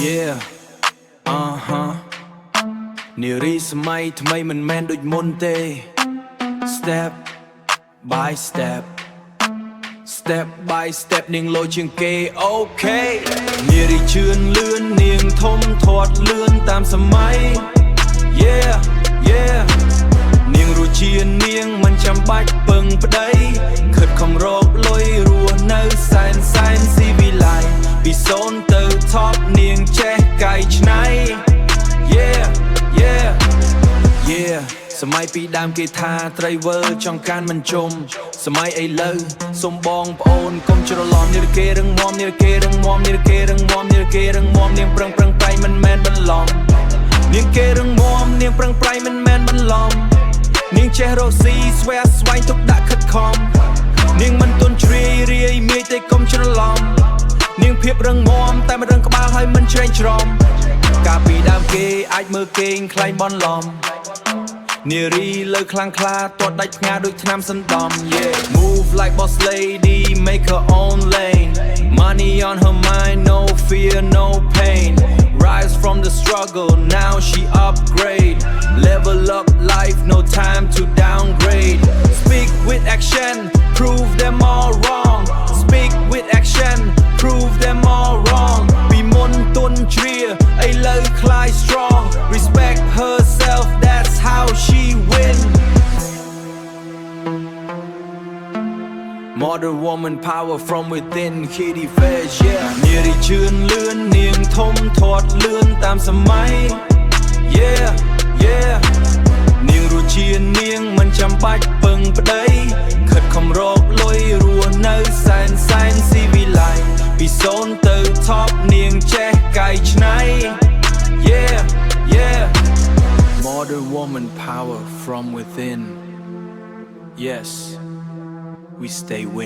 Yeah នារីសម័យថ្មីមិនមែនដូចមុនទេ Step by step Step by step នាងលោជាងគេ Okay នារីជឿនលឿននាងធំធាត់លឿនតាមសម័យ Yeah Yeah នាងរស់ជានាងមិនចាំបាច់ពឹងប្តីខិតខំរកលុយរស់នៅសែនស៊ីវិល័យពីសូន្យទៅថប់នាងចេះកែច្នៃ Yeah Yeah Yeah សម័យពីដើមគេថាត្រីវើចង់កាន់មិនជុំសម័យឥឡូវសុំបងប្អូនកុំច្រឡំនាងគេរឹងមាំនាងគេរឹងមាំនាងគេរឹងមាំនាងគេរឹងមាំនាងប្រឹងប្រែងមិនមែនបន្លំនាងគេរឹងមាំនាងប្រឹងប្រែងមិនមែនបន្លំនាងចេះរកស៊ីស្វែស្វែងទុកដាក់ខិតខំនាងមិនទន់ជ្រាយរាយមាយតែកុំច្រឡំនាងភាពរឹងមាំតែមិនរឹងក្បាលហើយមិនច្រែងច្រំកាលពីដើមគេអាចមើលគេងខ្លែងបន្លំនារីលើខ្លាំងខ្លាទាត់ដាច់ផ្ងាដូចថ្នាំសន្តំ Yeah Move like boss lady make her own lane Money on her mind no fear no pain Rise from the struggle now she upgrade Level up life no time to downgrade Speak with action prove them all wrong Speak with action prove them all wrong ពីមុនទុនជ្រាឥឡូវខ្លាយ strong Respect herself that's how she win Modern woman power from within Kitty Fish yeah នារីជឿនលឿននាងធំធាត់លឿនតាមសម័យ Yeah Yeah នាងរស់ជានាងមិនចាំបាច់ពឹងប្តីខិតខំរកលុយរស់នៅសែនស៊ីវិល័យពីសូន្យទៅថប់នាងចេះកែច្នៃ Yeah Yeah Modern woman power from within Yes we stay winning